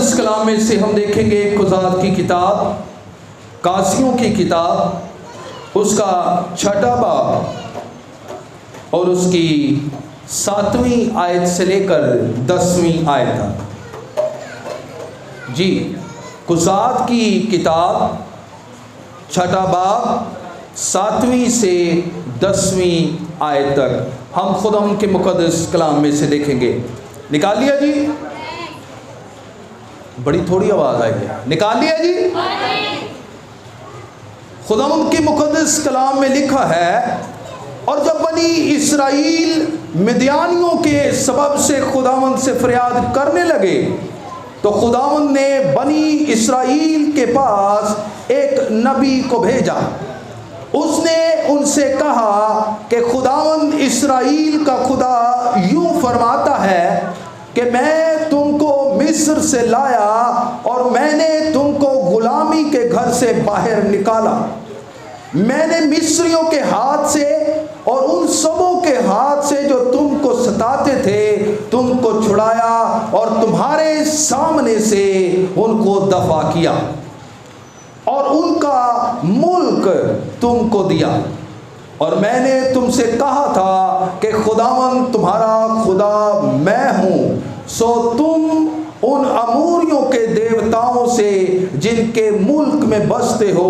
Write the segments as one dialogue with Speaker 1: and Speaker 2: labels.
Speaker 1: मुक़द्दस कलाम में से हम देखेंगे कुज़ात की किताब, कासियों की किताब, उसका 6वां बाब और उसकी 7वीं आयत से लेकर 10वीं आयत तक। जी, कुज़ात की किताब 6वां बाब 7वीं से 10वीं आयत तक हम खुदा उनके मुक़द्दस कलाम में से देखेंगे। निकाल लिया जी? बड़ी थोड़ी आवाज़ आई है। निकाल लिया जी? खुदा उनके मुक़द्दस कलाम में लिखा है, और जब बनी इसराइल मिद्यानियों के सबब से खुदावंद से फरियाद करने लगे तो खुदावंद ने बनी इसराइल के पास एक नबी को भेजा। उसने उनसे कहा कि खुदावंद इसराइल का खुदा यूं फरमाता है कि मैं तुमको मिस्र से लाया और मैंने तुमको गुलामी के घर से बाहर निकाला। मैंने मिस्रियों के हाथ से और उन सबों के हाथ से जो तुमको सताते थे तुमको छुड़ाया और तुम्हारे सामने से उनको दफा किया और उनका मुल्क तुमको दिया। और मैंने तुमसे कहा था कि खुदावंद तुम्हारा खुदा मैं हूँ, सो तुम उन अमोरियों के देवताओं से जिनके मुल्क में बसते हो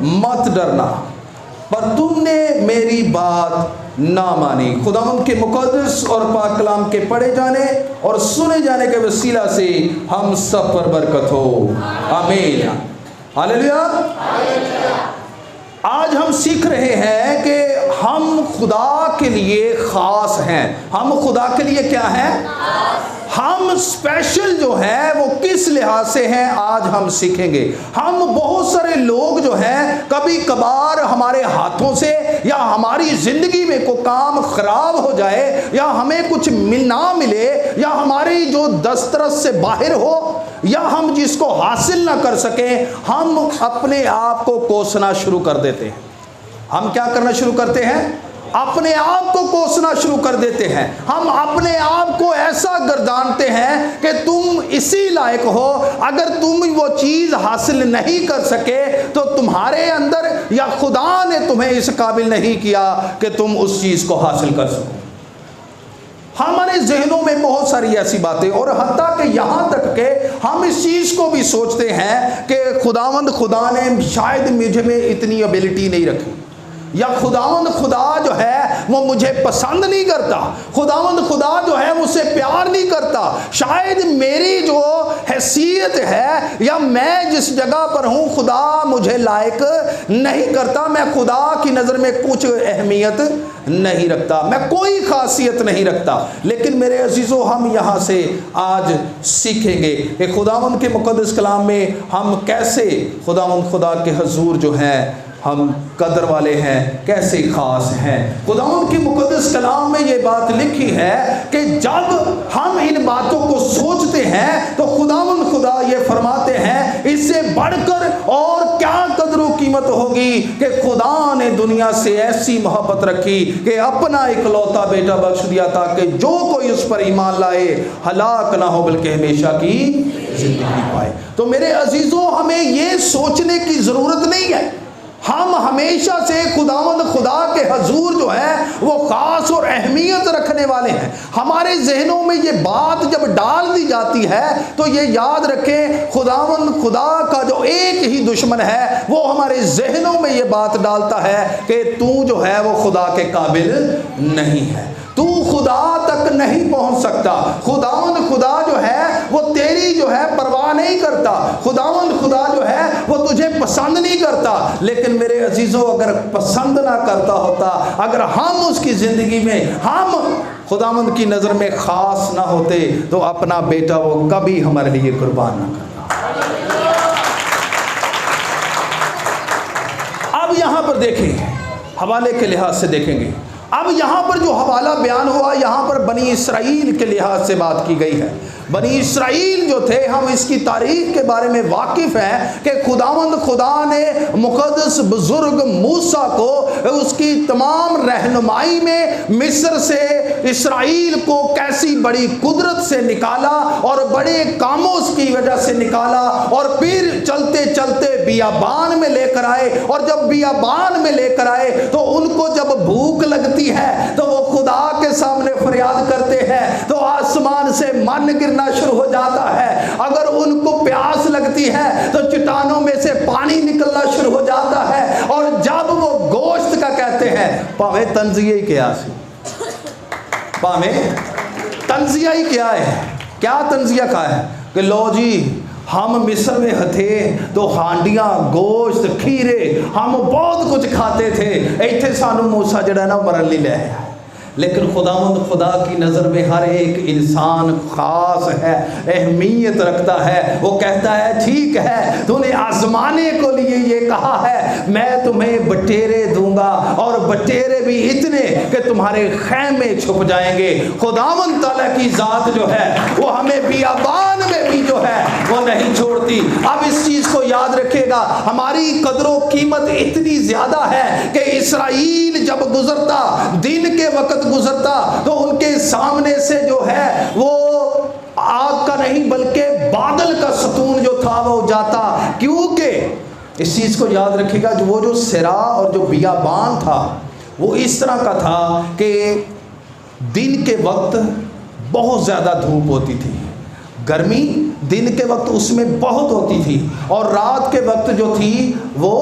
Speaker 1: मत डरना। पर तुमने मेरी बात ना मानी। खुदावंद के मुक़द्दस और पाक कलाम के पढ़े जाने और सुने जाने के वसीला से हम सब पर बरकत हो, आमीन, हालेलुया। आज हम सीख रहे हैं कि हम खुदा के लिए ख़ास हैं। हम खुदा के लिए क्या हैं? हम स्पेशल जो है वो किस लिहाज से हैं आज हम सीखेंगे। हम बहुत सारे लोग जो हैं कभी कभार हमारे हाथों से या हमारी ज़िंदगी में कोई काम ख़राब हो जाए या हमें कुछ ना मिले या हमारी जो दस्तरस से बाहर हो या हम जिसको हासिल ना कर सकें, हम अपने आप को कोसना शुरू कर देते हैं। हम क्या करना शुरू करते हैं? अपने आप को कोसना शुरू कर देते हैं। हम अपने आप को ऐसा गर्दानते हैं कि तुम इसी लायक हो, अगर तुम वो चीज़ हासिल नहीं कर सके तो तुम्हारे अंदर या खुदा ने तुम्हें इस काबिल नहीं किया कि तुम उस चीज़ को हासिल कर सको। हमारे जहनों में बहुत सारी ऐसी बातें, और हत्ता कि यहाँ तक के हम इस चीज़ को भी सोचते हैं कि खुदावंद खुदा ने शायद मुझे में इतनी एबिलिटी नहीं रखी, या खुदावंद खुदा जो है वो मुझे पसंद नहीं करता, खुदावंद खुदा जो है मुझसे प्यार नहीं करता, शायद मेरी जो हैसियत है या मैं जिस जगह पर हूँ खुदा मुझे लायक नहीं करता, मैं खुदा की नज़र में कुछ अहमियत नहीं रखता, मैं कोई खासियत नहीं रखता। लेकिन मेरे अजीज़ों, हम यहाँ से आज सीखेंगे कि खुदावंद के मुक़द्दस कलाम में हम कैसे खुदावंद खुदा के हजूर जो हैं हम कदर वाले हैं, कैसे ख़ास हैं। खुदावंद के मुक़द्दस कलाम में ये बात लिखी है कि जब हम इन बातों को सोचते हैं तो खुदावंद खुदा ये फरमाते हैं, इससे बढ़कर और क्या कदर व कीमत होगी कि खुदा ने दुनिया से ऐसी मोहब्बत रखी कि अपना इकलौता बेटा बख्श दिया ताकि जो कोई उस पर ईमान लाए हलाक ना हो बल्कि हमेशा की जिंदगी पाए। तो मेरे अजीज़ों, हमें ये सोचने की ज़रूरत नहीं है। हम हमेशा से खुदावंद खुदा के हजूर जो है वो ख़ास और अहमियत रखने वाले हैं। हमारे जहनों में ये बात जब डाल दी जाती है तो ये याद रखें, खुदावंद खुदा का जो एक ही दुश्मन है वो हमारे जहनों में ये बात डालता है कि तू जो है वो खुदा के काबिल नहीं है, तू खुदा तक नहीं पहुंच सकता। खुदावंद खुदा जो है वो तेरी जो है परवाह नहीं करता, खुदावंद खुदा जो है वो तुझे पसंद नहीं करता। लेकिन मेरे अजीज़ों, अगर पसंद ना करता होता, अगर हम उसकी ज़िंदगी में हम खुदावंद की नज़र में ख़ास ना होते तो अपना बेटा वो कभी हमारे लिए कुर्बान ना करता। अब यहाँ पर देखें, हवाले के लिहाज से देखेंगे, अब यहाँ पर जो हवाला बयान हुआ, यहाँ पर बनी इसराइल के लिहाज से बात की गई है। बनी इसराइल जो थे, हम इसकी तारीख के बारे में वाकिफ़ हैं कि खुदावंद खुदा ने मुक़द्दस बुज़ुर्ग मूसा को उसकी तमाम रहनुमाई में मिस्र से इसराइल को कैसी बड़ी कुदरत से निकाला और बड़े कामों की वजह से निकाला, और फिर चलते चलते बियाबान में लेकर आए। और जब बियाबान में लेकर आए तो उनको जब भूख लगती है तो वो खुदा के सामने फरियाद करते हैं, तो आसमान से मन गिरना शुरू हो जाता है। अगर उनको प्यास लगती है तो चट्टानों में से पानी निकलना शुरू हो जाता है। और जब वो गोश्त का कहते हैं, भावे तंजिया ही क्या सी, भावे तंजिया ही क्या है, क्या तंजिया का है कि लो जी हम मिस्र में थे तो हांडियां, गोश्त, खीरे, हम बहुत कुछ खाते थे, इत्थे सानू मूसा जड़ा ना मरन ले आया। लेकिन खुदावंद खुदा की नज़र में हर एक इंसान ख़ास है, अहमियत रखता है। वो कहता है ठीक है, तूने आजमाने को लिए ये कहा है, मैं तुम्हें बटेरे दूंगा, और बटेरे भी इतने कि तुम्हारे खैमे छुप जाएंगे। खुदावंद ताला की ज़ात जो है वो हमें बियाबान में भी जो है वो नहीं छोड़ती। अब इस चीज़ को याद रखिएगा, हमारी कदरों कीमत इतनी ज़्यादा है कि इसराइल जब गुजरता, दिन के वक्त गुजरता, तो उनके सामने से जो है वो आग का नहीं बल्कि बादल का सतून जो था वो जाता। क्योंकि इस चीज़ को याद रखिएगा, जो वो जो सिरा और जो बियाबान था वो इस तरह का था कि दिन के वक्त बहुत ज़्यादा धूप होती थी, गर्मी दिन के वक्त उसमें बहुत होती थी, और रात के वक्त जो थी वो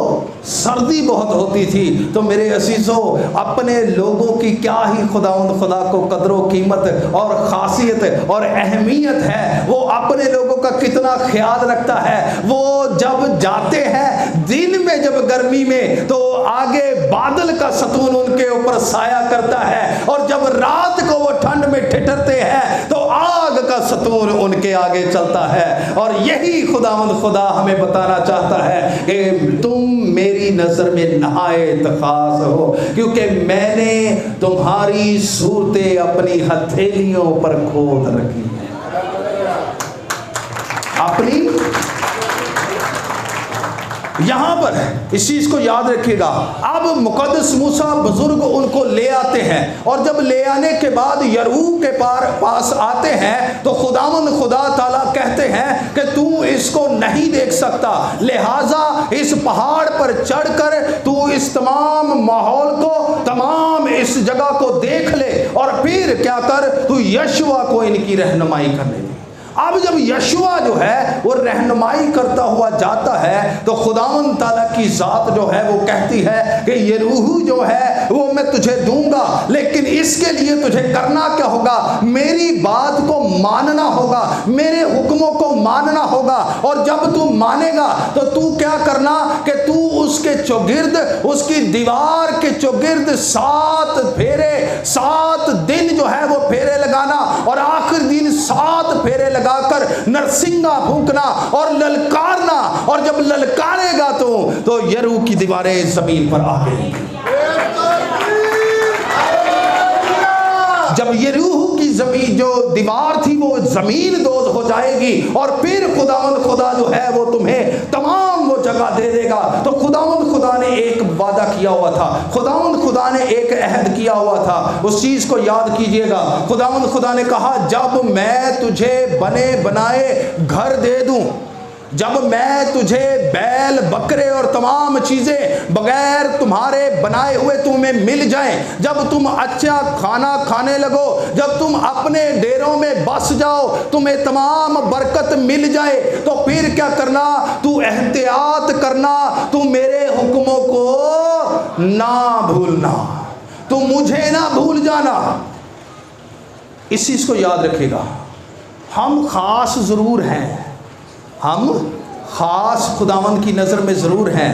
Speaker 1: सर्दी बहुत होती थी। तो मेरे अजीज़ों, अपने लोगों की क्या ही खुदावंद खुदा को कदर व कीमत और ख़ासियत और अहमियत है, वो अपने लोगों का कितना ख्याल रखता है। वो जब जाते हैं दिन में, जब गर्मी में, तो आगे बादल का सतून उनके ऊपर साया करता है, और जब रात को वो ठंड में ठिठुरते हैं तो आग का सतून उनके आगे चलता है। और यही खुदावंद खुदा हमें बताना चाहता है कि तुम मेरी नज़र में नहायत खास हो, क्योंकि मैंने तुम्हारी सूरतें अपनी हथेलियों पर खोद रखी है। अपनी यहाँ पर इस चीज़ को याद रखिएगा। अब मुक़द्दस मूसा बुजुर्ग उनको ले आते हैं, और जब ले आने के बाद यरूह के पास आते हैं तो खुदावंद खुदा ताला कहते हैं कि तू इसको नहीं देख सकता, लिहाजा इस पहाड़ पर चढ़कर तू इस तमाम माहौल को, तमाम इस जगह को देख ले, और फिर क्या कर, तू यशुआ को इनकी रहनुमाई करने दे। अब जब यशुआ जो है वो रहनुमाई करता हुआ जाता है तो खुदावंद ताला की ज़ात जो है वो कहती है कि ये रूह जो है वो मैं तुझे दूंगा, लेकिन इसके लिए तुझे करना क्या होगा, मेरी बात को मानना होगा, मेरे हुक्मों को मानना होगा। और जब तू मानेगा तो तू क्या करना कि तू उसके चौगिर्द, उसकी दीवार के चौगिर्द 7 फेरे, 7 दिन जो है वो फेरे लगाना, और आखिरी दिन 7 फेरे लगाकर नरसिंगा फूंकना और ललकारना, और जब ललकारेगा तो यरूह की दीवारें जमीन पर आ गई। जब यरूह की जमीन जो दीवार थी वो जमीन दोज हो जाएगी, और फिर खुदावंद खुदा जो है वो तुम्हें तमाम वो जगह दे देगा। तो खुदावंद खुदा ने एक वादा किया हुआ था, खुदावंद खुदा ने एक अहद किया हुआ था, उस चीज़ को याद कीजिएगा। खुदावंद खुदा ने कहा, जब मैं तुझे बने बनाए घर दे दूं, जब मैं तुझे बैल, बकरे और तमाम चीज़ें बगैर तुम्हारे बनाए हुए तुम्हें मिल जाएं, जब तुम अच्छा खाना खाने लगो, जब तुम अपने डेरों में बस जाओ, तुम्हें तमाम बरकत मिल जाए, तो फिर क्या करना, तू एहतियात करना, तू मेरे हुक्मों को ना भूलना, तू मुझे ना भूल जाना। इस चीज़ को याद रखिएगा। हम ख़ास ज़रूर हैं, हम ख़ास खुदावंद की नज़र में ज़रूर हैं,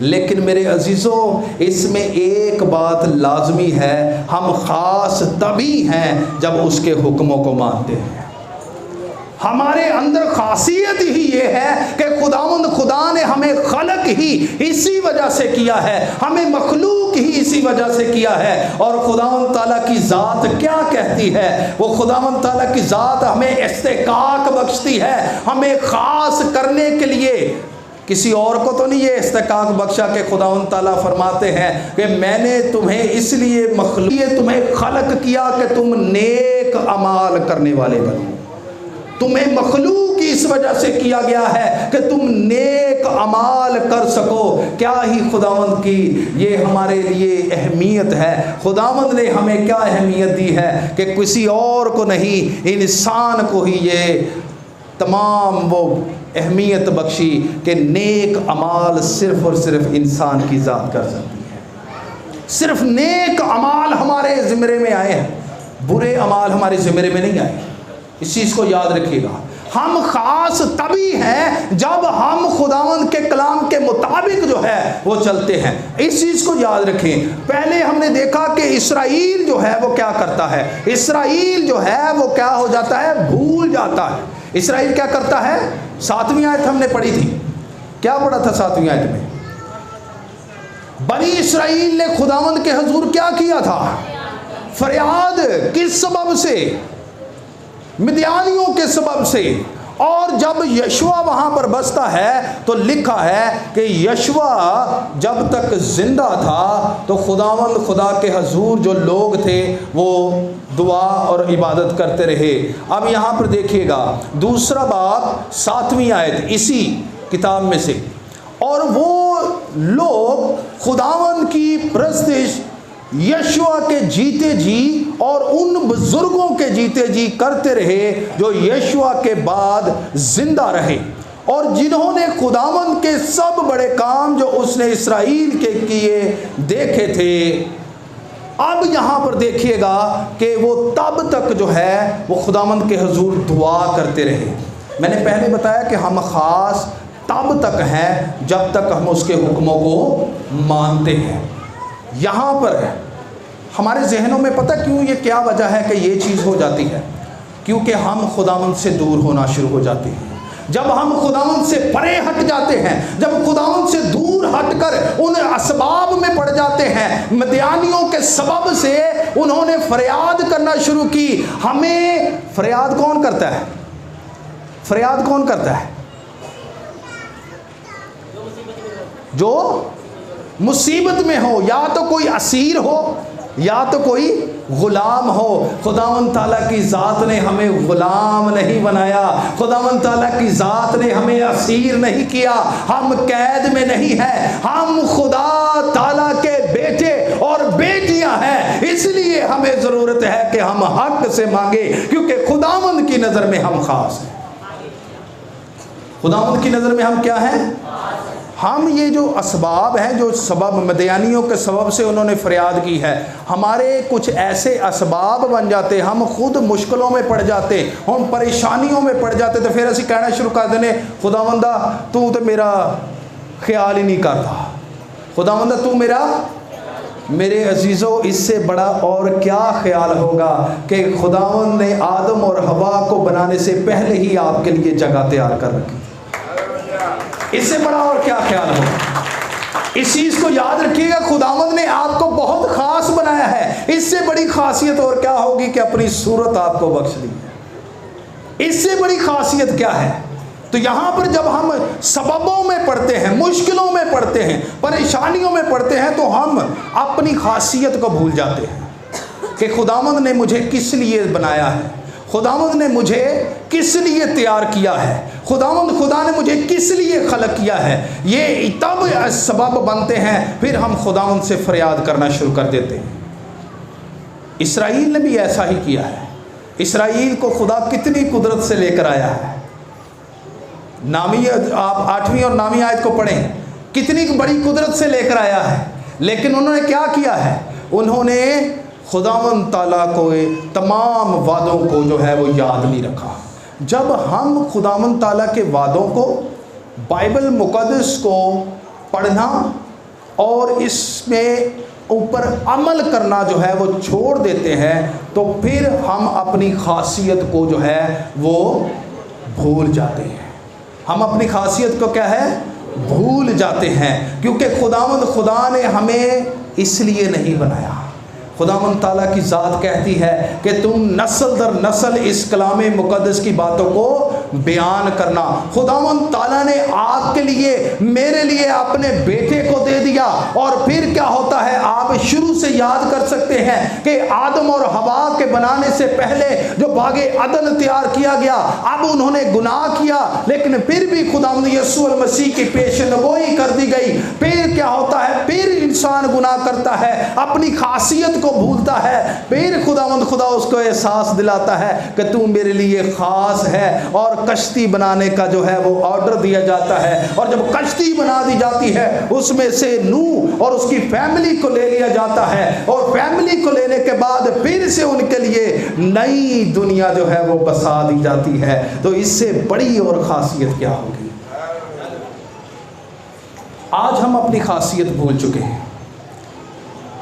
Speaker 1: लेकिन मेरे अजीज़ों इसमें एक बात लाजमी है, हम ख़ास तभी हैं जब उसके हुक्मों को मानते हैं। हमारे अंदर खासियत ही ये है कि खुदावंद खुदा ने हमें खलक ही इसी वजह से किया है, हमें मखलूक ही इसी वजह से किया है। और खुदावंद ताला की ज़ात क्या कहती है? वो खुदावंद ताला की ज़ात हमें इस्तेकाक बख्शती है, हमें ख़ास करने के लिए। किसी और को तो नहीं ये इस्तेकाक बख्शा के खुदावंद ताला फरमाते हैं कि मैंने तुम्हें इसलिए तुम्हें खलक किया कि तुम नेक अमाल करने वाले बनो। तुम्हें मखलूक इस वजह से किया गया है कि तुम नेक अमाल कर सको। क्या ही खुदावंद की ये हमारे लिए अहमियत है। खुदावंद ने हमें क्या अहमियत दी है कि किसी और को नहीं, इंसान को ही ये तमाम वो अहमियत बख्शी कि नेक अमाल सिर्फ़ और सिर्फ इंसान की ज़ात कर सकती है। सिर्फ नेक अमाल हमारे ज़िम्मे में आए हैं, बुरे अमाल हमारे ज़िम्मे में नहीं आए। इस चीज़ को याद रखिएगा। हम ख़ास तभी हैं जब हम खुदावंद के कलाम के मुताबिक जो है वो चलते हैं। इस चीज़ को याद रखें। पहले हमने देखा कि इसराइल जो है वो क्या करता है, इसराइल जो है वो क्या हो जाता है, भूल जाता है। इसराइल क्या करता है? 7वीं आयत हमने पढ़ी थी। क्या पढ़ा था 7वीं आयत में? बनी इसराइल ने खुदावंद के हजूर क्या किया था? फरियाद। किस सबब से? मिद्यानियों के सबब से। और जब यशवा वहाँ पर बसता है तो लिखा है कि यशवा जब तक जिंदा था तो खुदावंद खुदा के हजूर जो लोग थे वो दुआ और इबादत करते रहे। अब यहाँ पर देखिएगा दूसरा बाब 7वीं आयत इसी किताब में से। और वो लोग खुदावंद की प्रस्तिश यशवा के जीते जी और उन बुजुर्गों के जीते जी करते रहे जो यशवा के बाद जिंदा रहे और जिन्होंने खुदावंद के सब बड़े काम जो उसने इसराइल के किए देखे थे। अब यहाँ पर देखिएगा कि वो तब तक जो है वो खुदावंद के हजूर दुआ करते रहे। मैंने पहले बताया कि हम ख़ास तब तक हैं जब तक हम उसके हुक्मों को मानते हैं। यहाँ पर हमारे जहनों में पता क्यों ये क्या वजह है कि ये चीज़ हो जाती है? क्योंकि हम खुदावंद से दूर होना शुरू हो जाते हैं। जब हम खुदावंद से परे हट जाते हैं, जब खुदावंद से दूर हटकर उन असबाब में पड़ जाते हैं, मिद्यानियों के सबब से उन्होंने फरियाद करना शुरू की। हमें फरियाद कौन करता है? फरियाद कौन करता है? जो मुसीबत में हो, या तो कोई असीर हो या तो कोई गुलाम हो। खुदावंद ताला की ज़ात ने हमें गुलाम नहीं बनाया, खुदावंद ताला की ज़ात ने हमें असीर नहीं किया, हम कैद में नहीं हैं, हम खुदा ताला के बेटे और बेटियां हैं। इसलिए हमें ज़रूरत है कि हम हक से मांगे, क्योंकि खुदावंद की नज़र में हम ख़ास हैं। खुदावंद की नज़र में हम क्या हैं? हम ये जो असबाब हैं, जो सबब मदयानियों के सबब से उन्होंने फरियाद की है, हमारे कुछ ऐसे असबाब बन जाते, हम खुद मुश्किलों में पड़ जाते, हम परेशानियों में पड़ जाते, तो फिर असीं कहना शुरू कर देने खुदावंदा तू तो मेरा ख्याल ही नहीं करता, खुदावंदा तू मेरे अजीज़ों इससे बड़ा और क्या ख्याल होगा कि खुदावंद ने आदम और हवा को बनाने से पहले ही आपके लिए जगह तैयार कर रखी। इससे बड़ा और क्या ख्याल होगा? इस चीज़ को याद रखिएगा, खुदावंद ने आपको बहुत ख़ास बनाया है। इससे बड़ी खासियत और क्या होगी कि अपनी सूरत आपको बख्श दी है। इससे बड़ी खासियत क्या है? तो यहाँ पर जब हम सबबों में पड़ते हैं, मुश्किलों में पड़ते हैं, परेशानियों में पड़ते हैं, तो हम अपनी खासियत को भूल जाते हैं कि खुदावंद ने मुझे किस लिए बनाया है, खुदावंद ने मुझे किस लिए तैयार किया है, खुदा ने मुझे किस लिए खलक किया है। ये तब सबब बनते हैं, फिर हम खुदावंद से फरियाद करना शुरू कर देते हैं। इसराइल ने भी ऐसा ही किया है। इसराइल को खुदा कितनी कुदरत से लेकर आया है। नामी आप 8वीं और 9वीं आयत को पढ़ें, कितनी बड़ी कुदरत से लेकर आया है, लेकिन उन्होंने क्या किया है? उन्होंने खुदावंद ताला को तमाम वादों को जो है वो याद नहीं रखा। जब हम खुदावंद ताला के वादों को, बाइबल मुक़द्दस को पढ़ना और इसमें ऊपर अमल करना जो है वो छोड़ देते हैं, तो फिर हम अपनी खासियत को जो है वो भूल जाते हैं। हम अपनी खासियत को क्या है, भूल जाते हैं, क्योंकि खुदा ने हमें इसलिए नहीं बनाया। खुदावंद ताला की ज़ात कहती है कि तुम नस्ल दर नस्ल इस कलाम मुक़द्दस की बातों को बयान करना। खुदावंद ताला ने आपके लिए, मेरे लिए अपने बेटे को दे दिया। और फिर क्या होता है, आप शुरू से याद कर सकते हैं कि आदम और हवा के बनाने से पहले जो बागे अदन तैयार किया गया, अब उन्होंने गुनाह किया, लेकिन फिर भी खुदावंद यीशु मसीह की पेशनगोई कर दी गई। फिर क्या होता है, फिर इंसान गुनाह करता है, अपनी खासियत को भूलता है, फिर खुदा उसको एहसास दिलाता है कि तू मेरे लिए खास है। और कश्ती बनाने का जो है वो ऑर्डर दिया जाता है, और जब कश्ती बना दी जाती है उसमें से नूह और उसकी फैमिली को ले लिया जाता है, और फैमिली को लेने के बाद फिर से उनके लिए नई दुनिया जो है वो बसा दी जाती है। तो इससे बड़ी और खासियत क्या होगी। आज हम अपनी खासियत भूल चुके हैं,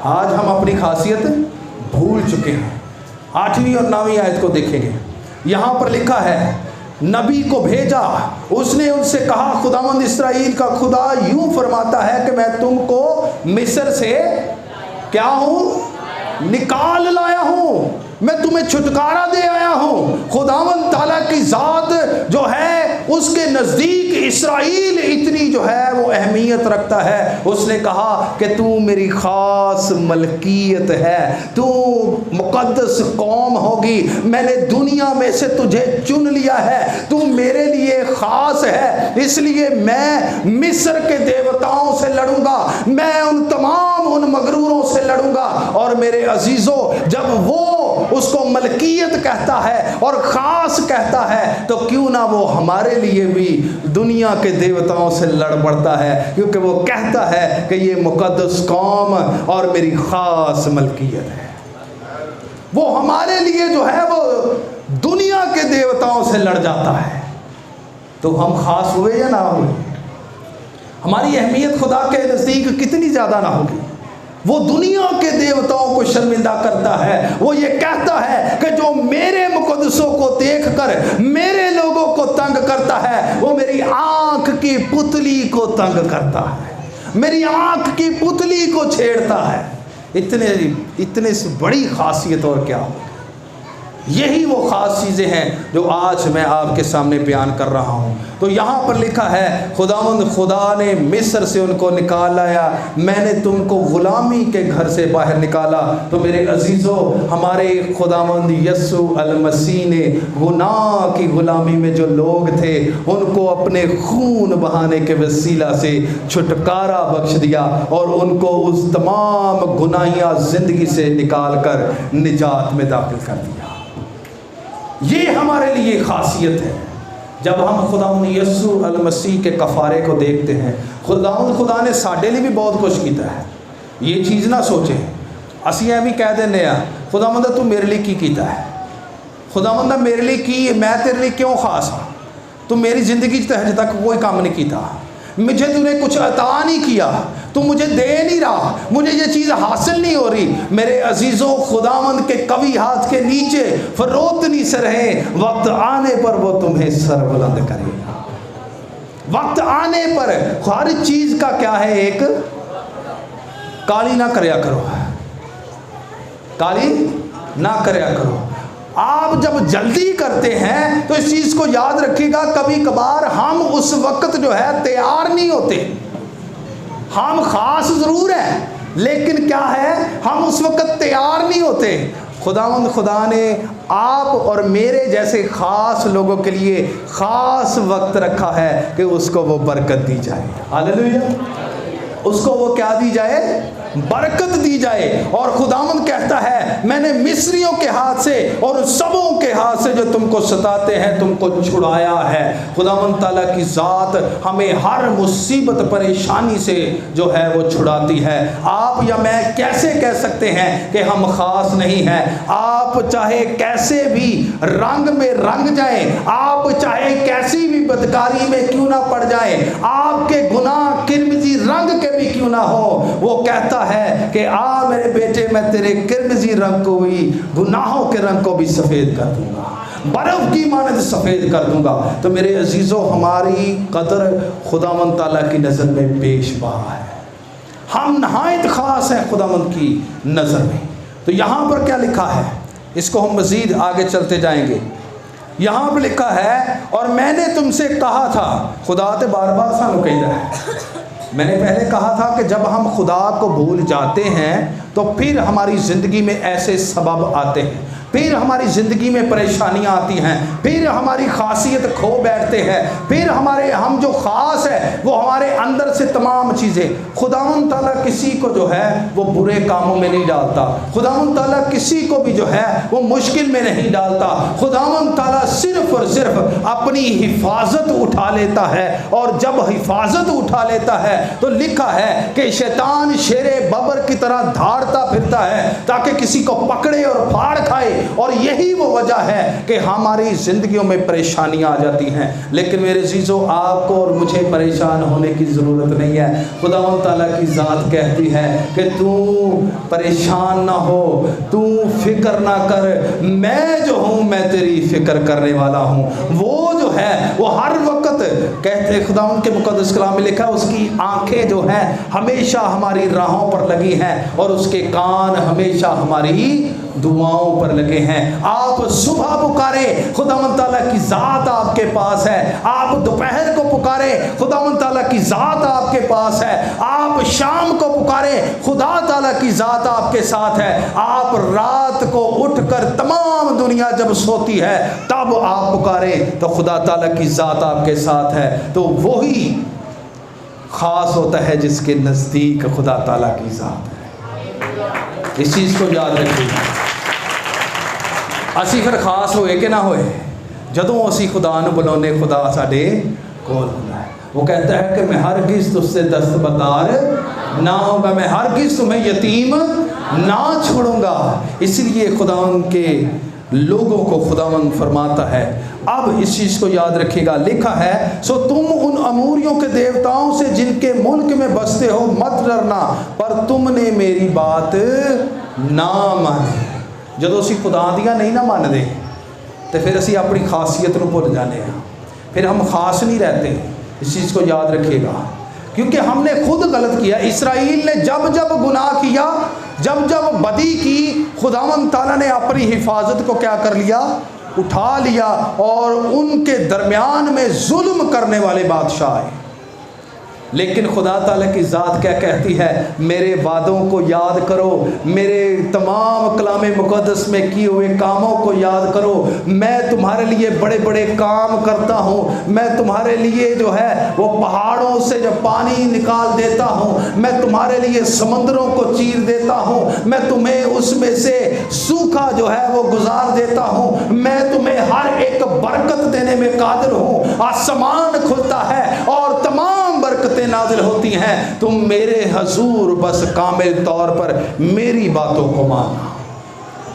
Speaker 1: आज हम अपनी खासियत भूल चुके हैं। 8वीं और 9वीं आयत को देखेंगे, यहाँ पर लिखा है, नबी को भेजा, उसने उनसे कहा, खुदावंद इस्राएल का खुदा यूं फरमाता है कि मैं तुमको मिस्र से क्या हूँ, निकाल लाया हूँ, मैं तुम्हें छुटकारा दे आया हूँ। खुदावंद ताला की ज़ात जो है उसके नज़दीक इस्राएल इतनी जो है वो अहमियत रखता है। उसने कहा कि तू मेरी ख़ास मलकियत है, तू मुक़द्दस कौम होगी, मैंने दुनिया में से तुझे चुन लिया है, तू मेरे लिए ख़ास है। इसलिए मैं मिस्र के देवताओं से लड़ूंगा, मैं उन तमाम उन मगरूरों से लड़ूंगा। और मेरे अजीज़ों, जब वो उसको मलकियत कहता है और ख़ास कहता है, तो क्यों ना वो हमारे लिए भी दुनिया के देवताओं से लड़ पड़ता है, क्योंकि वो कहता है कि ये मुक़द्दस कौम और मेरी ख़ास मलकियत है। वो हमारे लिए जो है वो दुनिया के देवताओं से लड़ जाता है। तो हम ख़ास हुए या ना हुए, हमारी अहमियत खुदा के नज़दीक कितनी ज़्यादा ना होगी। वो दुनिया के देवताओं को शर्मिंदा करता है। वो ये कहता है कि जो मेरे मुक़द्दसों को देखकर मेरे लोगों को तंग करता है, वो मेरी आंख की पुतली को तंग करता है, मेरी आंख की पुतली को छेड़ता है। इतने से बड़ी खासियत और क्या हो। यही वो ख़ास चीज़ें हैं जो आज मैं आपके सामने बयान कर रहा हूँ। तो यहाँ पर लिखा है, खुदा ने मिस्र से उनको निकाल लाया, मैंने तुमको ग़ुलामी के घर से बाहर निकाला। तो मेरे अजीज़ों, हमारे खुदावंद यीशु अल मसीह ने गुनाह की ग़ुलामी में जो लोग थे उनको अपने खून बहाने के वसीला से छुटकारा बख्श दिया और उनको उस तमाम गुनाहिया ज़िंदगी से निकाल कर निजात में दाखिल कर दिया। ये हमारे लिए खासियत है। जब हम खुदावंद यीशु अल मसीह के कफ़ारे को देखते हैं, खुदा ने साडे लिए भी बहुत कुछ किया है। ये चीज़ ना सोचे असी भी कह देने खुदावंद तू मेरे लिए की किया है, खुदावंद मेरे लिए की, मैं तेरे लिए क्यों खास हाँ, तू मेरी ज़िंदगी अजे तक कोई काम नहीं किया, मुझे तूने कुछ अता नहीं किया, तू मुझे दे नहीं रहा, मुझे ये चीज़ हासिल नहीं हो रही। मेरे अजीज़ों, खुदावंद के कवि हाथ के नीचे फरोतनी से रहे, वक्त आने पर वो तुम्हें सरबुलंद करेगा। वक्त आने पर हर चीज़ का क्या है, एक काली ना करया करो, काली ना करया करो। आप जब जल्दी करते हैं तो इस चीज़ को याद रखिएगा, कभी कभार हम उस वक्त जो है तैयार नहीं होते। हम खास ज़रूर हैं, लेकिन क्या है, हम उस वक्त तैयार नहीं होते। खुदा ने आप और मेरे जैसे ख़ास लोगों के लिए ख़ास वक्त रखा है कि उसको वो बरकत दी जाए। हालेलुया। उसको वो क्या दी जाए, बरकत दी जाए। और खुदावंद कहता है, मैंने मिस्रियों के हाथ से और उन सबों के हाथ से जो तुमको सताते हैं तुमको छुड़ाया है। खुदावंद ताला की ज़ात हमें हर मुसीबत परेशानी से जो है वो छुड़ाती है। आप या मैं कैसे कह सकते हैं कि हम ख़ास नहीं हैं। आप चाहे कैसे भी रंग में रंग जाएं, आप चाहे कैसी भी बदकारी में क्यों ना पड़ जाएं, आपके गुनाह किरमिजी रंग के भी क्यों ना हो, वो कहता है कि आ मेरे बेटे, मैं तेरे किरमिजी रंग को भी, गुनाहों के रंग को भी सफ़ेद कर दूंगा। बर्फ़ की मानद सफ़ेद कर दूंगा। तो मेरे अजीज़ों, हमारी कदर खुदावंद ताला की नज़र में बेशबहा है। हम नहायत ख़ास हैं खुदावंद की नज़र में। तो यहाँ पर क्या लिखा है, इसको हम मज़ीद आगे चलते जाएंगे। यहाँ पर लिखा है, और मैंने तुमसे कहा था, खुदा तो बार बार सानू कहता है। मैंने पहले कहा था कि जब हम खुदा को भूल जाते हैं तो फिर हमारी ज़िंदगी में ऐसे सबब आते हैं, फिर हमारी ज़िंदगी में परेशानियां आती हैं, फिर हमारी खासियत खो बैठते हैं, फिर हम जो ख़ास है वो हमारे अंदर से तमाम चीज़ें। खुदावंद ताला किसी को जो है वो बुरे कामों में नहीं डालता। खुदावंद ताला किसी को भी जो है वो मुश्किल में नहीं डालता। खुदावंद ताला सिर्फ़ और सिर्फ अपनी हिफाजत उठा लेता है, और जब हिफाजत उठा लेता है तो लिखा है कि शैतान शेरे बबर की तरह धाड़ता फिरता है ताकि किसी को पकड़े और फाड़ खाए। और यही वो वजह है कि हमारी ज़िंदगियों में परेशानियां आ जाती हैं। लेकिन मेरे अजीज़ों, आपको और मुझे परेशान होने की ज़रूरत नहीं है। खुदावंद ताला की ज़ात कहती है कि तू परेशान ना हो, तू फिक्र ना कर, मैं जो हूँ मैं तेरी फ़िक्र करने वाला हूँ। वो जो है वो हर वक्त कहते, खुदावंद के मुक़द्दस कलाम में लिखा, उसकी आँखें जो हैं हमेशा हमारी राहों पर लगी हैं और उसके कान हमेशा हमारी दुआओं पर लगे हैं। आप सुबह पुकारे, खुदावंद ताला की ज़ात आपके पास है। आप दोपहर को पुकारे, खुदावंद ताला की ज़ात आपके पास है। आप शाम को पुकारे, खुदा ताला की ज़ात आपके साथ है। आप रात को उठकर, तमाम दुनिया जब सोती है तब आप पुकारे तो खुदा ताला की ज़ात आपके साथ है। तो वही ख़ास होता है जिसके नज़दीक खुदा ताला की ज़ात है। इस चीज़ को याद रखिएगा। असी फिर खास होए कि ना होए, जदों असी खुदा नूं बुलाने खुदा साडे कोल हुंदा है। वो कहता है कि मैं हरगिज़ तुझसे दस्तबरदार ना होगा, मैं हरगिज़ तुम्हें यतीम ना छोड़ूंगा। इसलिए खुदावंद के लोगों को खुदावंद फरमाता है। अब इस चीज़ को याद रखिएगा, लिखा है, सो तुम उन अमूरियों के देवताओं से जिनके मुल्क में बसते हो मत डरना, पर तुमने मेरी बात ना मानी। जदों असी खुदा दियां नहीं ना मानते तो फिर असी अपनी खासियत को भुल जाने हैं, फिर हम खास नहीं रहते। इस चीज़ को याद रखिएगा, क्योंकि हमने खुद गलत किया। इसराइल ने जब जब गुनाह किया, जब जब बदी की, खुदावंद ताला ने अपनी हिफाजत को क्या कर लिया, उठा लिया, और उनके दरमियान में जुल्म करने वाले बादशाह आए। लेकिन खुदा ताला की ज़ात क्या कहती है, मेरे वादों को याद करो, मेरे तमाम कलाम मुक़द्दस में किए हुए कामों को याद करो। मैं तुम्हारे लिए बड़े बड़े काम करता हूँ, मैं तुम्हारे लिए जो है वो पहाड़ों से जब पानी निकाल देता हूँ, मैं तुम्हारे लिए समंदरों को चीर देता हूँ, मैं तुम्हें उसमें से सूखा जो है वो गुजार देता हूँ, मैं तुम्हें हर एक बरकत देने में कादिर हूँ। आसमान खुलता है और तमाम बरकतें नाज़िल होती हैं। तुम मेरे हजूर बस कामिल तौर पर मेरी बातों को मानना।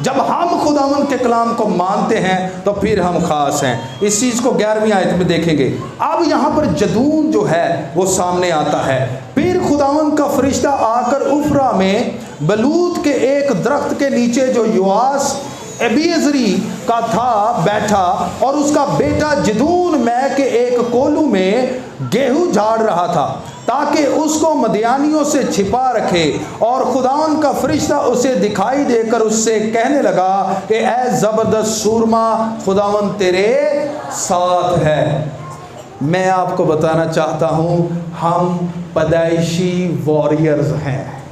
Speaker 1: जब हम खुदावंद के कलाम को मानते हैं तो फिर हम खास हैं। इस चीज़ को 11वीं आयत में देखेंगे। अब यहाँ पर जदून जो है वो सामने आता है। फिर खुदावंद का फरिश्ता आकर उफरा में बलूत के एक दरख्त के नीचे जो युआस एबीएजरी का था बैठा, और उसका बेटा जदून मै के एक कोलू में गेहूं झाड़ रहा था ताकि उसको मदियानियों से छिपा रखे। और खुदावंद का फरिश्ता उसे दिखाई देकर उससे कहने लगा कि ऐ ज़बरदस्त सूरमा, खुदावंद तेरे साथ है। मैं आपको बताना चाहता हूँ, हम पैदाइशी वॉरियर्स हैं,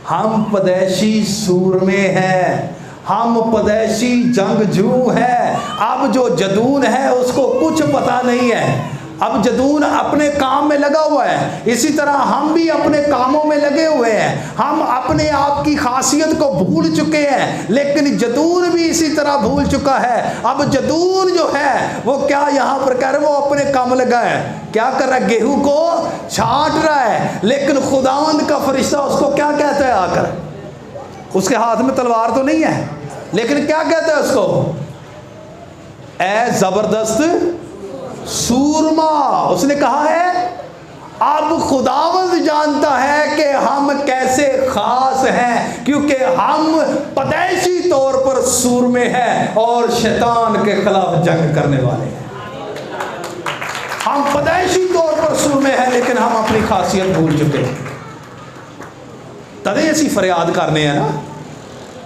Speaker 1: हम पैदाइशी सूरमे हैं, हम पैदाइशी जंगजू हैं। अब जो जदून है उसको कुछ पता नहीं है। अब जदून अपने काम में लगा हुआ है, इसी तरह हम भी अपने कामों में लगे हुए हैं। हम अपने आप की खासियत को भूल चुके हैं, लेकिन जदून भी इसी तरह भूल चुका है। अब जदून जो है वो क्या यहाँ पर कह रहे, वो अपने काम लगा है, क्या कर रहा है, गेहूं को छांट रहा है। लेकिन खुदावंद का फरिश्ता उसको क्या कहता है आकर, उसके हाथ में तलवार तो नहीं है, लेकिन क्या कहता है उसको, ए जबरदस्त सूरमा। उसने कहा है अब खुदावंद जानता है कि हम कैसे खास हैं, क्योंकि हम पैदाइशी तौर पर सूरमे हैं और शैतान के खिलाफ जंग करने वाले हैं। हम पैदाइशी तौर पर सूरमे हैं, लेकिन हम अपनी खासियत भूल चुके हैं। तभी ऐसी फरियाद करने हैं ना,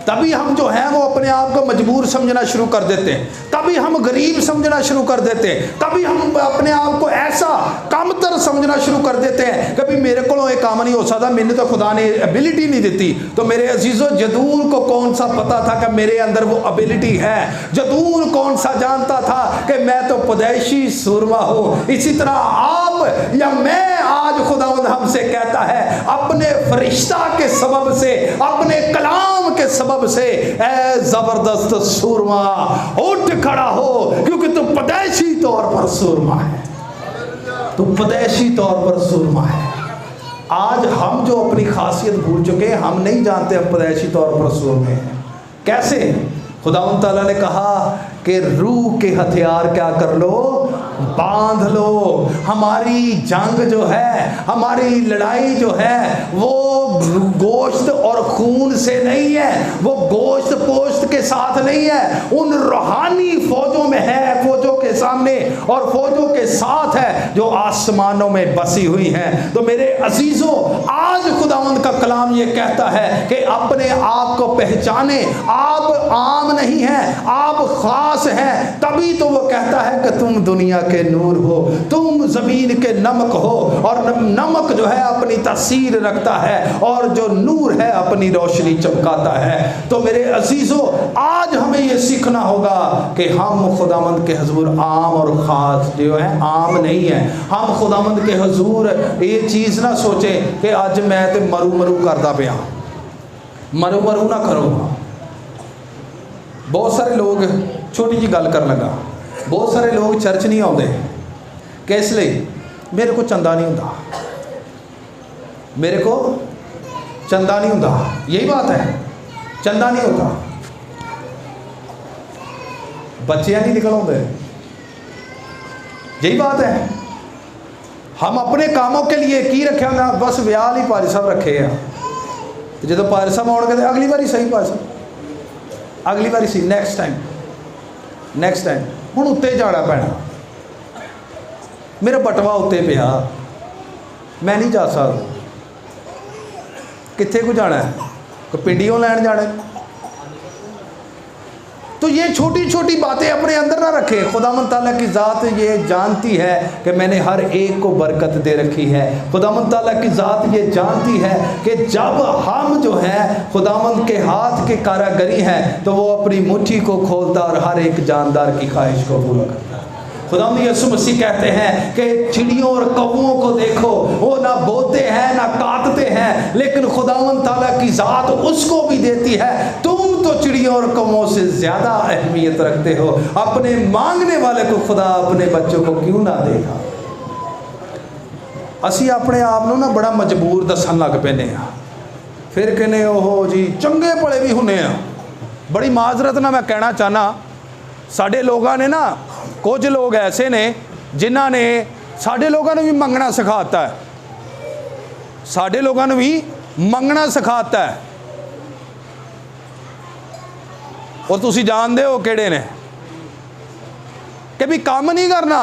Speaker 1: तभी हम जो हैं वो अपने आप को मजबूर समझना शुरू कर देते हैं, तभी हम गरीब समझना शुरू कर देते हैं, तभी हम अपने आप को ऐसा कमतर समझना शुरू कर देते हैं। कभी मेरे को एक काम नहीं हो सकता, मैंने तो खुदा ने एबिलिटी नहीं दी। तो मेरे अजीज़ों, जदून को कौन सा पता था कि मेरे अंदर वो एबिलिटी है? जदून कौन सा जानता था कि मैं तो पैदाइशी सूरमा हूँ? इसी तरह आप या मैं, आज खुदावंद हमसे कहता है अपने फरिश्ता के सबब से, अपने कलाम के सबब से, ए जबरदस्त सूरमा उठ खड़ा हो, क्योंकि तू पैदाइशी तौर पर सूरमा है, तू पैदाइशी तौर पर सूरमा है। आज हम जो अपनी खासियत भूल चुके हैं, हम नहीं जानते हम पैदाइशी तौर पर सूरमे हैं। कैसे? खुदावंद ताला ने कहा कि रूह के हथियार क्या कर लो? बांध लो। हमारी जंग जो है, हमारी लड़ाई जो है, वो गोश्त और खून से नहीं है, वो गोश्त पोश्त के साथ नहीं है, उन रूहानी फौजों में है, फौजों के सामने और फौजों के साथ है जो आसमानों में बसी हुई हैं। तो मेरे अजीजों, आज खुदावंद का कलाम ये कहता है कि अपने आप को पहचाने। आप आम नहीं हैं, आप खास हैं। तभी तो वो कहता है कि तुम दुनिया के नूर हो, तुम जमीन के नमक हो, और नमक जो है अपनी तासीर रखता है और जो नूर है अपनी रोशनी चमकाता है। तो मेरे अजीजों, आज हमें ये सीखना होगा कि हम खुदावंद के हुजूर आम और खास जो है, आम नहीं है। हम खुदावंद के हुजूर ये चीज़ ना सोचें कि आज मैं तो मरू मरू करता पिया, मरू मरू ना करो। बहुत सारे लोग, छोटी जी गल कर लगा, बहुत सारे लोग चर्च नहीं आते कि इसलिए मेरे को चंदा नहीं होता, मेरे को चंदा नहीं होता। यही बात है, चंदा नहीं होता, बच्चे नहीं निकल आते, यही बात है। हम अपने कामों के लिए की रखे ना, बस विआह ही पारी साहब रखे हैं। तो जो पारी साहब आने तो अगली बारी सही, पारी साहब अगली बारी सी, नेक्स्ट टाइम हुण उत्ते जाना पैना, मेरा बटवा उत्ते पिया, मैं नहीं जा सकता। कित्थे को जाना है? कोई पिंडियों लैन जाना है? तो ये छोटी छोटी बातें अपने अंदर ना रखें। खुदावंद ताला की ज़ात ये जानती है कि मैंने हर एक को बरकत दे रखी है। खुदावंद ताला की ज़ात ये जानती है कि जब हम जो है खुदावंद के हाथ के कारागरी हैं, तो वो अपनी मुट्ठी को खोलता और हर एक जानदार की ख्वाहिश को पूरा करता है। खुदावंद यीशु मसीह कहते हैं कि चिड़ियों और कौवों को देखो, वो ना बोते हैं ना काटते हैं, लेकिन खुदावंद ताला की ज़ात उसको भी देती है। तुम तो चिड़ियों और कौवों से ज़्यादा अहमियत रखते हो। अपने मांगने वाले को खुदा अपने बच्चों को क्यों ना देगा? असी अपने आप ना बड़ा मजबूर दसन लग पैने हैं, फिर कहने ओहो जी चंगे भले भी होने हैं। बड़ी माजरत ना मैं कहना चाहना, साढ़े लोगों ने ना, कुछ लोग ऐसे ने जिन्हों ने साढ़े लोगों ने भी मंगना सिखाता है, साढ़े लोगों ने भी मंगना सिखाता है। और तुसी जानते हो किहड़े ने कि भी काम नहीं करना,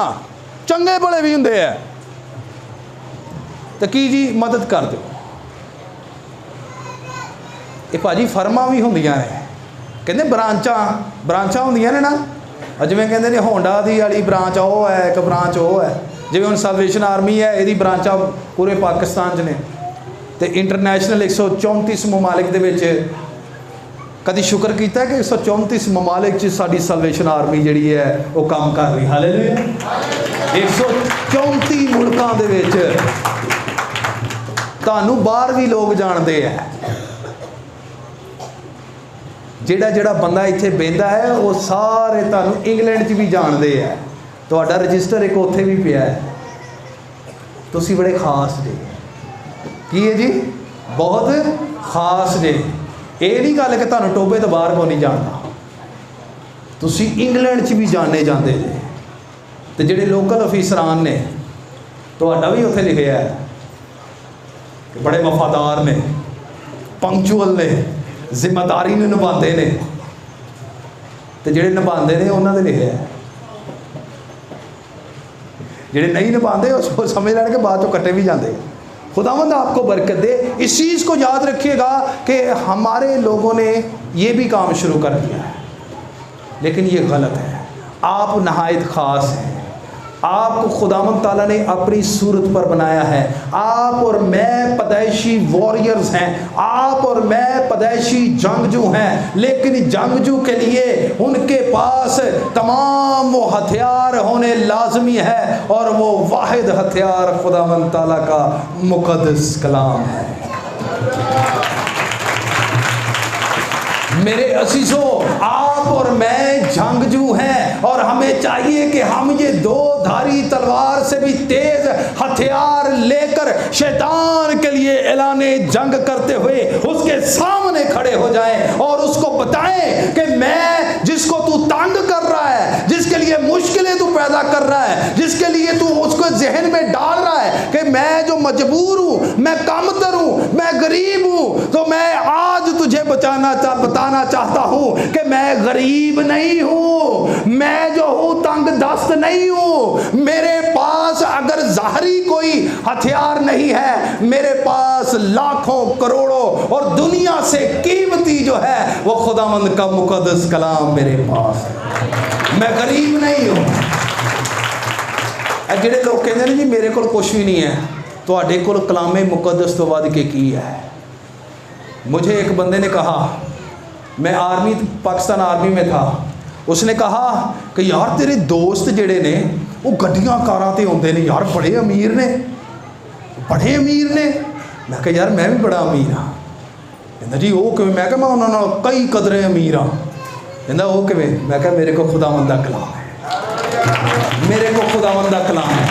Speaker 1: चंगे भले भी होंदे है, तो की जी मदद कर दो। ये भाजी फर्मां भी होंदियां ने, कहते ब्रांचा होंदियां ने ना, जिवें कहते ने होंडा दी वाली ब्रांच वो है, एक ब्रांच वो है, जिवें हुण सैल्वेशन आर्मी है, यदी ब्रांचा पूरे पाकिस्तान च ने, तो इंटरनेशनल 134 ममालिक दे विच कभी शुक्र किया कि 134 ममालिक च साडी सैल्वेशन आर्मी जिहड़ी है वो काम कर रही। हालेलुया। 134 मुल्कां दे विच तुहानूं बाहर भी लोग जानते हैं। जिहड़ा जिहड़ा बंदा इत्थे बहिंदा है वो सारे तुहानूं इंग्लैंड च भी जानते हैं। तुहाडा रजिस्टर एक उत्थे भी पिया है। तुसीं बड़े खास जे। की है जी? बहुत खास जे। ये नहीं गल कि तुहानूं टोबे तो बाहर को नहीं जानता, तुसीं इंग्लैंड च भी जाने जाते जे। तो जिहड़े लोकल अफीसरान ने तो भी उत्थे लिखे है कि बड़े वफादार ने, पंक्चुअल ने, जिम्मेदारी ने निभाते हैं, तो जेडे निभाते हैं उन्होंने लिखे है, जेडे नहीं निभाते वो समझ लैन के बाद चो कट्टे भी जाते। खुदावंद आपको बरकत दे। इस चीज़ को याद रखिएगा कि हमारे लोगों ने ये भी काम शुरू कर दिया है, लेकिन ये गलत है। आप नहायत ख़ास हैं, आपको खुदावंद ताला ने अपनी सूरत पर बनाया है। आप और मैं पैदाइशी वॉरियर्स हैं, आप और मैं पैदाइशी जंगजू हैं, लेकिन जंगजू के लिए उनके पास तमाम वो हथियार होने लाजमी है, और वो वाहिद हथियार खुदावंद ताला का मुकद्दस कलाम है। मेरे अजीजों, आप और मैं जंगजू हैं, और हमें चाहिए कि हम ये दो धारी तलवार से भी तेज हथियार लेकर शैतान के लिए ऐलाने जंग करते हुए उसके सामने खड़े हो जाएं और उसको बताएं कि मैं जिसको तू तंग कर रहा है, जिसके लिए मुश्किलें तू पैदा कर रहा है, जिसके लिए तू उसको जहन में डाल रहा है कि मैं जो मजबूर हूँ, मैं कमतर हूँ, मैं गरीब हूँ, तो मैं आज तुझे बताना चाहता हूँ कि मैं गरीब नहीं हूँ, मैं जो हूँ तंग दस्त नहीं हूँ। मेरे पास अगर ज़ाहरी कोई हथियार नहीं है, मेरे पास लाखों करोड़ों और दुनिया से कीमती जो है वो खुदावंद का मुकद्दस कलाम मेरे पास है। मैं गरीब नहीं हूँ। जेडे लोग कहते हैं जी मेरे को कुछ भी नहीं है, तुहाडे कोल कलामे मुकद्दस तो वध के की है। मुझे एक बंदे ने कहा, मैं आर्मी पाकिस्तान आर्मी में था, उसने कहा कि यार तेरे दोस्त जेड़े ने वो गड्डियां कारां ते होंदे ने यार, बड़े अमीर ने, बड़े अमीर ने। मैं कहा यार मैं भी बड़ा अमीर हाँ। कहता जी वो किवें? मैं कहा मैं उन्हां नाल कई कदरे अमीर हाँ। कहता वो किवें? मैं कहा मेरे को खुदावंद दा कलाम है, मेरे को खुदावंद दा कलाम है।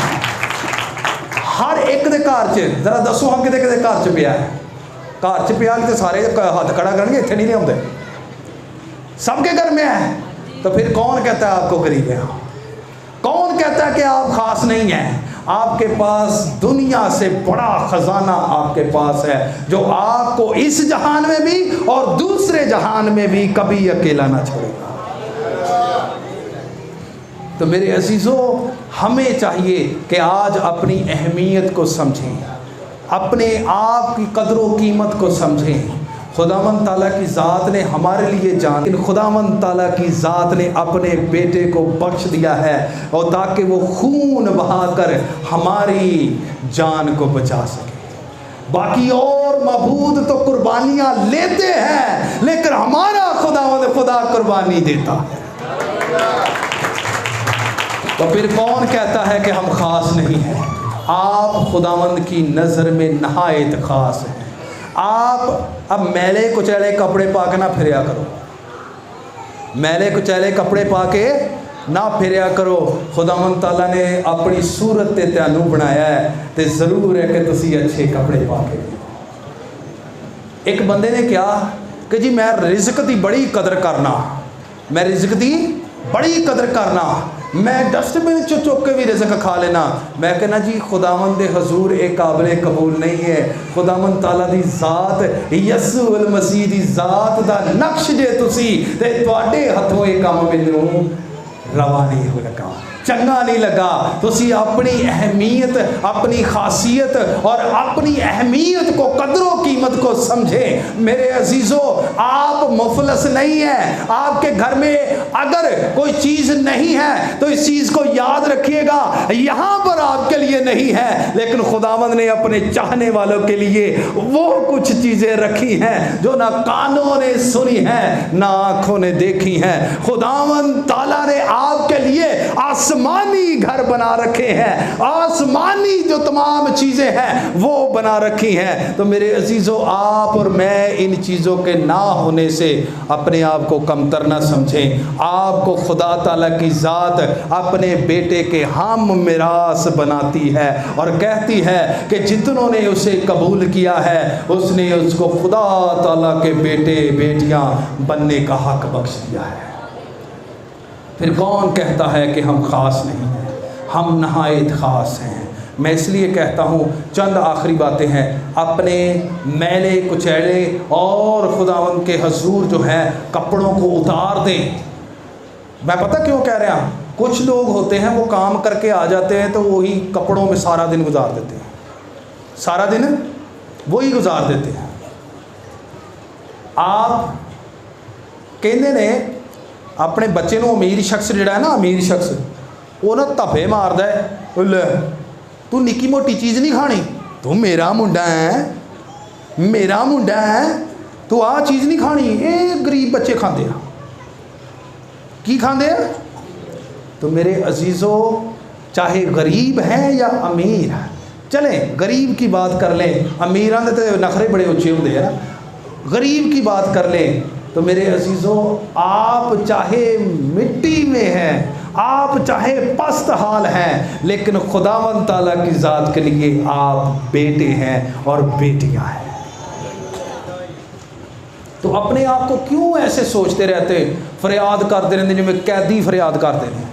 Speaker 1: हर एक दे घर च, जरा दसो हाँ किते किते घर च पिया है? घर च पिया तो सारे हाथ खड़ा करेंगे, इत्थे नहीं लियाउंदे, सबके घर में है। तो फिर कौन कहता है आपको गरीब है? कौन कहता है कि आप खास नहीं हैं? आपके पास दुनिया से बड़ा खजाना आपके पास है, जो आपको इस जहान में भी और दूसरे जहान में भी कभी अकेला ना छोड़ेगा। तो मेरे अजीजों, हमें चाहिए कि आज अपनी अहमियत को समझें, अपने आप की कदर व कीमत को समझें। खुदावंद ताला की ज़ात ने हमारे लिए जान, खुदावंद ताला की ज़ात ने अपने बेटे को बख्श दिया है, और ताकि वो खून बहाकर हमारी जान को बचा सके। बाकी और मबूद तो कुर्बानियाँ लेते हैं, लेकिन हमारा खुदावंद खुदा कुर्बानी देता है। तो फिर कौन कहता है कि हम ख़ास नहीं हैं? आप खुदावंद की नज़र में नहायत ख़ास हैं। आप अब मैले कुचैले कपड़े पा के ना फिरया करो, मैले कुचैले कपड़े पा के ना फिरया करो। खुदावंद ताला ने अपनी सूरत ते तुहानू बनाया है, तो ज़रूर है कि तुसी अच्छे कपड़े पा के। एक बंदे ने कहा कि जी मैं रिज़्क दी बड़ी कदर करना, मैं रिज़्क दी बड़ी कदर करना, मैं डस्टबिन चो चुक के भी रिज़्क खा लेना। मैं कहना जी खुदावंद दे हजूर एक काबिल कबूल नहीं है। खुदावंद ताला दी ज़ात, यसू अल मसीह दी ज़ात दा नक्श जे तुसी ते तुहाडे हथों ये काम मैनू रवा नहीं हो लगा, चंगा नहीं लगा। तुसी अपनी अहमियत, अपनी खासियत और अपनी अहमियत को, कदरों कीमत को समझें। मेरे अजीज़ों, आप मुफलस नहीं हैं। आपके घर में अगर कोई चीज़ नहीं है तो इस चीज़ को याद रखिएगा, यहाँ पर आपके लिए नहीं है, लेकिन खुदावंद ने अपने चाहने वालों के लिए वो कुछ चीज़ें रखी हैं जो ना कानों ने सुनी हैं ना आँखों ने देखी हैं। खुदावंद ताला ने आपके लिए आसमानी घर बना रखे हैं, आसमानी जो तमाम चीज़ें हैं वो बना रखी हैं। तो मेरे अजीज़ों, आप और मैं इन चीज़ों के ना होने से अपने आप को कमतर ना समझें। आपको खुदा ताला की ज़ात अपने बेटे के हम मिरास बनाती है और कहती है कि जितनों ने उसे कबूल किया है उसने उसको खुदा ताला के बेटे बेटियां बनने का हक बख्श दिया है। फिर कौन कहता है कि हम ख़ास नहीं हैं? हम नहायत ख़ास हैं। मैं इसलिए कहता हूँ चंद आखिरी बातें हैं, अपने मैले कुचैले और खुदावंद के हजूर जो है कपड़ों को उतार दें। मैं पता क्यों कह रहा हूँ, कुछ लोग होते हैं वो काम करके आ जाते हैं तो वही कपड़ों में सारा दिन गुजार देते हैं, सारा दिन वही गुजार देते हैं। आप कहते ने अपने बच्चे को, अमीर शख्स जिहड़ा है ना, अमीर शख्स वो ना धब्बे मारदा है, ले तू निक्की मोटी चीज़ नहीं खानी, तू मेरा मुंडा है, मेरा मुंडा है, तू आ चीज़ नहीं खानी। ये गरीब बच्चे खाते हैं, की खाते हैं? तो मेरे अजीज़ों, चाहे गरीब हैं या अमीर हैं, चलें गरीब की बात कर लें, अमीरां दे तो नखरे बड़े उच्चे होंदे हैं ना, गरीब की बात कर लें तो मेरे अजीज़ों, आप चाहे मिट्टी में हैं, आप चाहे पस्त हाल हैं, लेकिन खुदावंद ताला की ज़ात के लिए आप बेटे हैं और बेटियां हैं। तो अपने आप को क्यों ऐसे सोचते रहते, फरियाद करते रहते जिन्हें कैदी फरियाद करते हैं?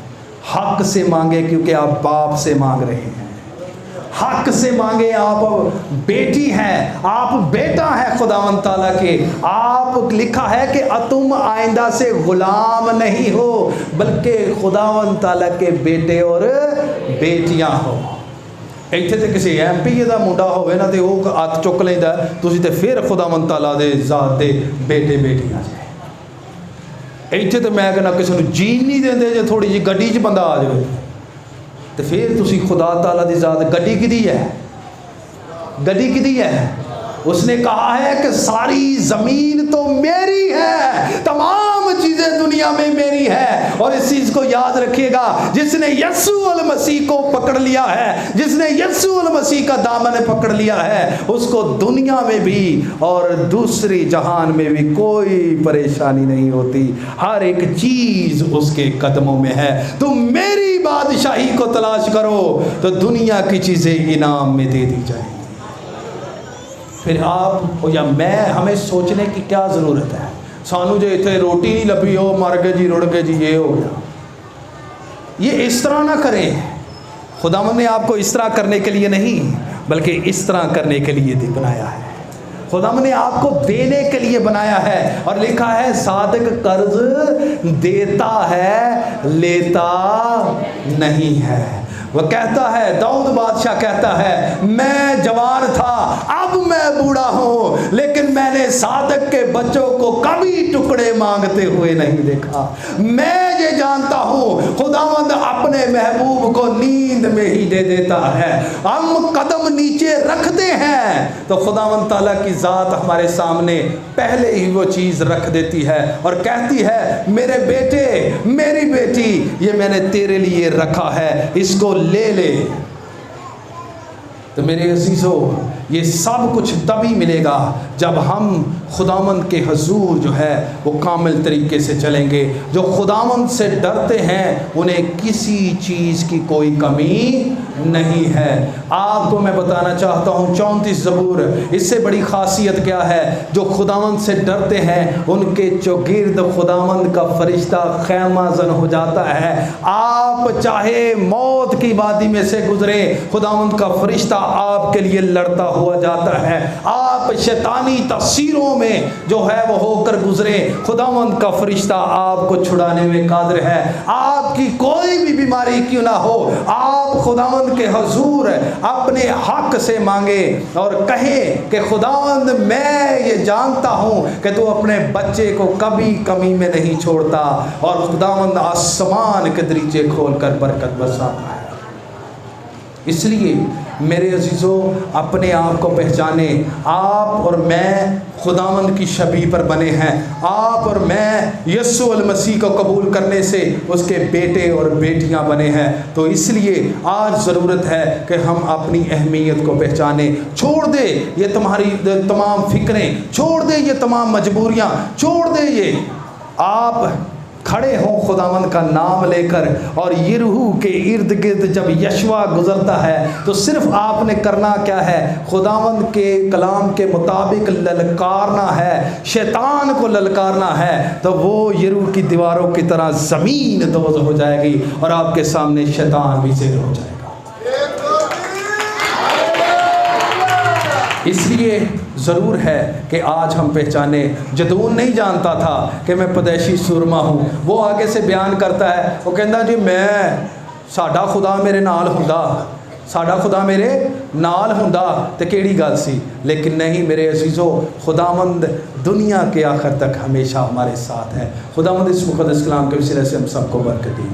Speaker 1: हक से मांगे, क्योंकि आप बाप से मांग रहे हैं। हक से मांगे, आप बेटी हैं, आप बेटा है खुदावंद ताला के। आप लिखा है कि तुम आइंदा से गुलाम नहीं हो, बल्कि खुदावंद ताला के बेटे और बेटियां हो। ਇੱਥੇ ਤੇ ਕਿਸੇ MP ਦਾ ਮੁੰਡਾ ਹੋਵੇ ਨਾ ਤੇ ਉਹ ਹੱਥ ਚੁੱਕ ਲੈਂਦਾ, ਤੁਸੀਂ ਤੇ ਫਿਰ ਖੁਦਾਵੰਦ ਤਾਲਾ ਦੇ ਜ਼ਾਤ ਦੇ ਬੇਟੇ ਬੇਟੀਆਂ ਜੇ। ਇੱਥੇ ਤੇ ਮੈਂ ਕਹਿੰਦਾ ਕਿਸੇ ਨੂੰ ਜੀਣ ਨਹੀਂ ਦਿੰਦੇ, ਜੇ ਥੋੜੀ ਜਿਹੀ ਗੱਡੀ 'ਚ ਬੰਦਾ ਆ ਜਾਵੇ ਤੇ ਫਿਰ ਤੁਸੀਂ खुदा ताला दी ज़ात। गड्डी किदी है? गड्डी किदी है? उसने कहा है कि सारी ज़मीन तो मेरी है, तमाम चीज़ें दुनिया में मेरी है। और इस चीज़ को याद रखिएगा, जिसने यीशु अल मसीह को पकड़ लिया है, जिसने यीशु अल मसीह का दामन पकड़ लिया है, उसको दुनिया में भी और दूसरी जहान में भी कोई परेशानी नहीं होती। हर एक चीज़ उसके कदमों में है। तुम मेरी बादशाही को तलाश करो तो दुनिया की चीज़ें इनाम में दे दी जाएंगी। फिर आप या मैं, हमें सोचने की क्या ज़रूरत है? सानू जो इतने रोटी नहीं लभी हो, मर गए जी, रुड़ गए जी, ये हो गया। ये इस तरह ना करें। खुदावंद ने आपको इस तरह करने के लिए नहीं, बल्कि इस तरह करने के लिए बनाया है। खुदावंद ने आपको देने के लिए बनाया है। और लिखा है सादिक कर्ज देता है, लेता नहीं है। वह कहता है, दाऊद बादशाह कहता है, मैं जवान था, अब मैं बूढ़ा हूँ, लेकिन मैंने सादक के बच्चों को कभी टुकड़े मांगते हुए नहीं देखा। मैं ये जानता हूँ खुदावंद अपने महबूब को नींद में ही दे देता है। हम कदम नीचे रखते हैं तो खुदावंद ताला की ज़ात हमारे सामने पहले ही वो चीज़ रख देती है और कहती है, मेरे बेटे, मेरी बेटी, ये मैंने तेरे लिए रखा है, इसको ले ले। तो मेरे अजीज़ों, ये सब कुछ तभी मिलेगा जब हम खुदावंद के हजूर जो है वो कामिल तरीके से चलेंगे। जो खुदावंद से डरते हैं उन्हें किसी चीज़ की कोई कमी नहीं है। आपको मैं बताना चाहता हूँ 34 ज़बूर, इससे बड़ी खासियत क्या है? जो खुदावंद से डरते हैं उनके चौगिर्द खुदावंद का फरिश्ता खैमाज़न हो जाता है। आप चाहे मौत की वादी में से गुजरे, खुदावंद का फरिश्ता आपके लिए लड़ता हुआ जाता है। आप शैतानी तस्वीरों में जो है वो होकर गुजरे, खुदावंद का फरिश्ता आपको छुड़ाने में कादिर है। आपकी कोई भी बीमारी क्यों ना हो, आप खुदावंद के हजूर अपने हक से मांगे और कहें कि खुदावंद, मैं ये जानता हूँ कि तू अपने बच्चे को कभी कमी में नहीं छोड़ता, और खुदावंद आसमान के दरीचे खोलकर बरकत बरसाता है। इसलिए मेरे अजीज़ों, अपने आप को पहचाने। आप और मैं खुदावंद की शबी पर बने हैं। आप और मैं यीशु अल मसीह को कबूल करने से उसके बेटे और बेटियां बने हैं। तो इसलिए आज ज़रूरत है कि हम अपनी अहमियत को पहचाने। छोड़ दे ये तुम्हारी तमाम फ़िक्रें, छोड़ दे ये तमाम मजबूरियां, छोड़ दे ये। आप खड़े हों खुदावंद का नाम लेकर, और यिर्हू के इर्द गिर्द जब यशवा गुजरता है तो सिर्फ आपने करना क्या है? खुदावंद के कलाम के मुताबिक ललकारना है, शैतान को ललकारना है। तो वो यिर्हू की दीवारों की तरह ज़मीन दोज़ हो जाएगी और आपके सामने शैतान भी ज़ेर हो जाएगा। इसलिए ज़रूर है कि आज हम पहचाने। जदून नहीं जानता था कि मैं पदैशी सुरमा हूँ। वो आगे से बयान करता है, वो कहता जी मैं साडा खुदा मेरे नाल हुंदा, साडा खुदा मेरे नाल हुंदा ते केड़ी गल सी। लेकिन नहीं मेरे अजीज़ों, खुदावंद दुनिया के आखिर तक हमेशा हमारे साथ है। खुदावंद इस मुक़द्दस कलाम के वसीले से हम सबको बरकत दी।